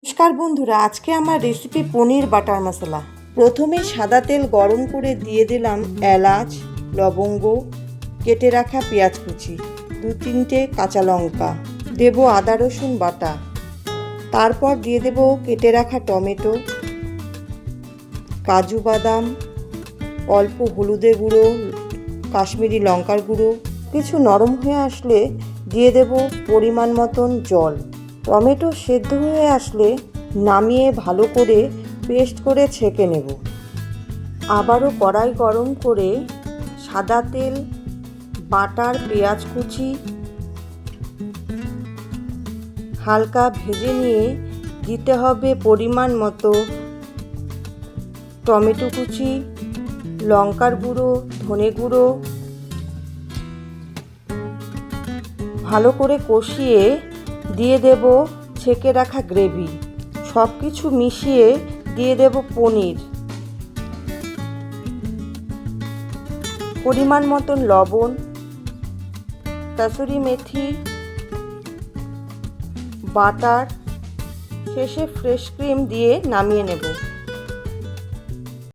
নমস্কার বন্ধুরা, আজকে আমার রেসিপি পনির বাটার মশলা। প্রথমে সাদা তেল গরম করে দিয়ে দিলাম এলাচ, লবঙ্গ, কেটে রাখা পেঁয়াজ কুচি, 2-3টে কাঁচা লঙ্কা, দেব আদা রসুন বাটা, তারপর দিয়ে দেব কেটে রাখা টমেটো, কাজু বাদাম, অল্প হলুদের গুঁড়ো, কাশ্মীরি লঙ্কার গুঁড়ো। কিছু নরম হয়ে আসলে দিয়ে দেব পরিমাণ মতন জল। টমেটো সেদ্ধ হয়ে আসলে নামিয়ে ভালো করে পেস্ট করে ছেঁকে নেব। আবারও কড়াই গরম করে সাদা তেল, বাটার পেঁয়াজ কুচি হালকা ভেজে নিয়ে দিতে হবে পরিমাণ মতো টমেটো কুচি, লঙ্কার গুঁড়ো, ধনে গুঁড়ো। ভালো করে কষিয়ে দিয়ে দেব ছেঁকে রাখা গ্রেভি। সব কিছু মিশিয়ে দিয়ে দেব পনির, পরিমাণ মতন লবণ, কাসুরি মেথি, বাটার, শেষে ফ্রেশ ক্রিম দিয়ে নামিয়ে নেব।